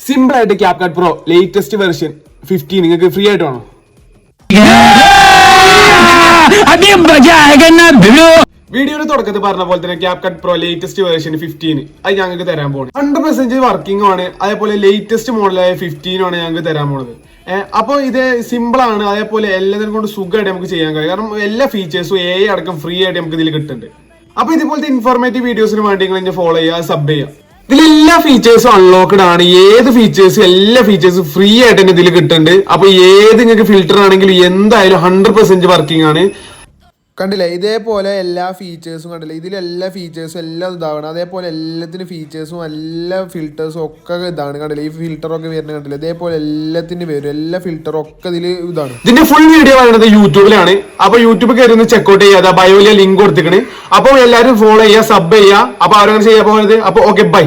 Simple ആയിട്ട് CapCut Pro latest version 15 നിങ്ങൾക്ക് free ആയിട്ട് വേണം. വീഡിയോയുടെ തുടക്കത്തിൽ പറഞ്ഞ പോലെ തന്നെ CapCut Pro ലേറ്റസ്റ്റ് വെർഷൻ 15 അത് ഞങ്ങൾക്ക് തരാൻ പോകുന്നത് 100% വർക്കിംഗ് ആണ്. അതേപോലെ ലേറ്റസ്റ്റ് മോഡലായ 15 ആണ് ഞങ്ങൾക്ക് തരാൻ പോകുന്നത്. അപ്പോൾ ഇത് സിമ്പിൾ ആണ്, അതേപോലെ എല്ലാത്തിനും കൊണ്ട് സുഖമായിട്ട് നമുക്ക് ചെയ്യാൻ കഴിയും. കാരണം എല്ലാ ഫീച്ചേഴ്സും AI അടക്കം ഫ്രീ ആയിട്ട് നമുക്ക് ഇതിൽ കിട്ടുന്നുണ്ട്. അപ്പൊ ഇതുപോലത്തെ ഇൻഫോർമേറ്റീവ് വീഡിയോസിന് വേണ്ടി നിങ്ങൾ ഫോളോ ചെയ്യുക, സബ് ചെയ്യുക. ഇതിലെല്ലാ ഫീച്ചേഴ്സും അൺലോക്ക്ഡ് ആണ്. ഏത് ഫീച്ചേഴ്സും എല്ലാ ഫീച്ചേഴ്സും ഫ്രീ ആയിട്ട് തന്നെ ഇതിൽ കിട്ടുന്നുണ്ട്. അപ്പൊ ഏത് നിങ്ങൾക്ക് ഫിൽറ്റർ ആണെങ്കിലും എന്തായാലും 100% വർക്കിംഗ് ആണ്. കണ്ടില്ലേ, ഇതേപോലെ എല്ലാ ഫീച്ചേഴ്സും കണ്ടില്ലേ, ഇതിലെല്ലാ ഫീച്ചേഴ്സും എല്ലാം ഇതാണ്. അതേപോലെ എല്ലാത്തിനും ഫീച്ചേഴ്സും എല്ലാ ഫിൽറ്റേഴ്സും ഒക്കെ ഇതാണ്. കണ്ടില്ലേ, ഈ ഫിൽറ്ററൊക്കെ വരുന്നത് കണ്ടില്ലേ, ഇതേപോലെ എല്ലാത്തിനും വരും. എല്ലാ ഫിൽറ്ററും ഒക്കെ ഇതിൽ ഇതാണ്. ഇതിന്റെ ഫുൾ വീഡിയോ പറയുന്നത് യൂട്യൂബിലാണ്. അപ്പൊ യൂട്യൂബ് കയറി ഒന്ന് ചെക്കൗട്ട് ചെയ്യാതെ ബയോയിലെ ലിങ്ക് കൊടുത്തിക്കണ്. അപ്പൊ എല്ലാവരും ഫോളോ ചെയ്യുക, സബ് ചെയ്യുക. അപ്പൊ അവരങ്ങനെ ചെയ്യാൻ പോകുന്നത്. അപ്പൊ ഓക്കെ, ബൈ.